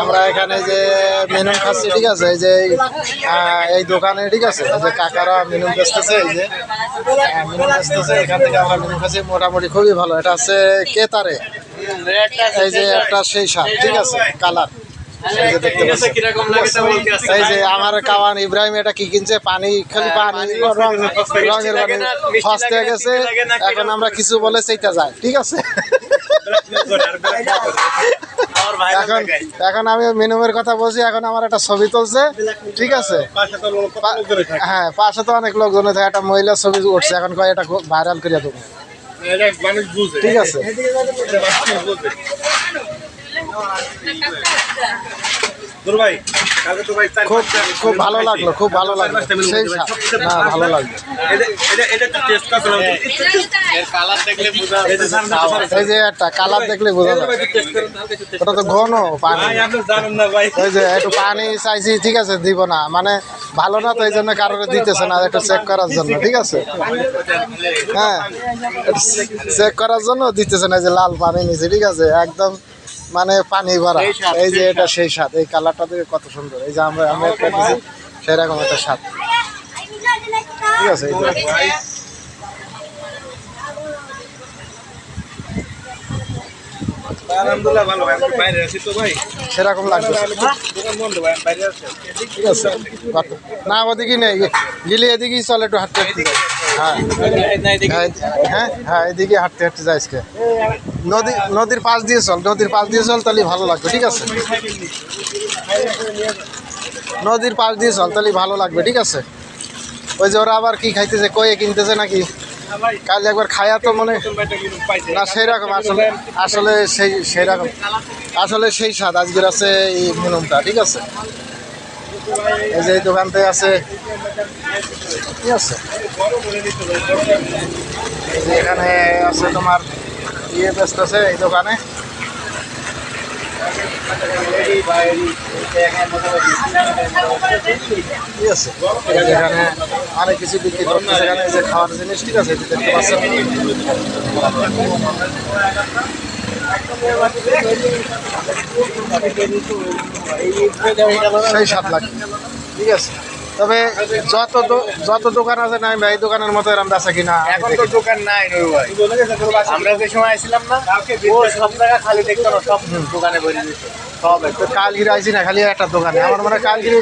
আমরা এখানে যে মেনু খাচ্ছি, ঠিক আছে, এই যে এই দোকানে, ঠিক আছে, যে কাকারা মেনু বেচতেছে, এই যে মেনু বেচতেছে, এখান থেকে আমরা মেনু খাচ্ছি, মোটামুটি খুবই ভালো। এটা হচ্ছে কেতারে, এই যে একটা সেই স্বাদ, ঠিক আছে, কালার এই যে আমার কাওয়ান ইব্রাহিম এটা কি কিনছে, পানি, খালি পানি, রঙের পানি ফার্স্ট হয়ে গেছে। এখন আমরা কিছু বলে সেইটা যায়, ঠিক আছে। এখন এখন আমি মিনিমামের কথা বলছি, এখন আমার একটা ছবি তুলছে, ঠিক আছে, হ্যাঁ, পাশে তো অনেক লোকজন থাকে, একটা মহিলার ছবি উঠছে, এখন কয় এটা ভাইরাল করে দেবো, ঠিক আছে। খুব ভালো লাগলো, খুব ভালো লাগলো, সেই হ্যাঁ, ভালো লাগলো। এই যে একটা কালার দেখলে বোঝা যায়, ওটা তো ঘন পানি। ওই যে একটু পানি চাইছি, ঠিক আছে, দিব না, মানে ভালো না তো, এই জন্য কারোর দিতেছে না, একটু চেক করার জন্য, ঠিক আছে, হ্যাঁ, চেক করার জন্য দিতেছে না। যে লাল পানি নিচে, ঠিক আছে, একদম মানে পানি ভরা। এই যে এটা সেই স্বাদ, এই কালারটা দেখে কত সুন্দর। এই যে আমরা একটা দিচ্ছি, সেরকম একটা স্বাদ, ঠিক আছে। সেরকম লাগবে, ঠিক আছে না, ওদিকে নেই, গেলে এদিকেই চল, একটু হাঁটতে হাঁটতে যাই। হ্যাঁ হ্যাঁ, এদিকে হাঁটতে হাঁটতে যাই, নদীর পাশ দিয়ে চল, নদীর পাশ দিয়ে চল, তাহলে ভালো লাগবে, ঠিক আছে, নদীর পাশ দিয়ে চল, তাহলে ভালো লাগবে, ঠিক আছে। ওই যে ওরা আবার কি খাইতেছে, কয়ে কিনতেছে নাকি, কাল একবার খায়া তো মনে না, সেইরকম আসলে আসলে সেইরকম আসলে সেই স্বাদ আজকের আছে এই মিনুমটা, ঠিক আছে। এই যে এই দোকানতে আছে, ঠিক আছে, এই যে এখানে আছে তোমার ইয়ে ব্যস্ত আছে এই দোকানে, ঠিক আছে। এখানে অনেক কিছু বিক্রি করতেছে, এখানে যে খাওয়ার জিনিস, ঠিক আছে, দেখতে পাচ্ছেন, সেই 7 লাখ, ঠিক আছে। তবে যত দোকান আছে না ভাই, এই দোকানের মতো এরকম বেচা কিনা এখন তো দোকান নাই। আমরা যে সময় আসছিলাম না, সব জায়গা খালি দেখতো না, সব দোকানে ভরে দিত। সব কালগিরি আইসি না, খালি একটা দোকানে, আমার মনে হয় কালগিরি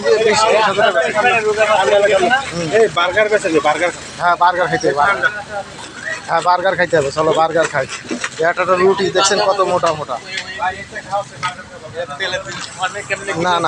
বার্গার বেচে, বার্গার, হ্যাঁ, বার্গার খাইতে হবে, হ্যাঁ, বার্গার খাইতে হবে, চলো বার্গার খাই। একটা রুটি দেখছেন কত মোটা মোটা, না না।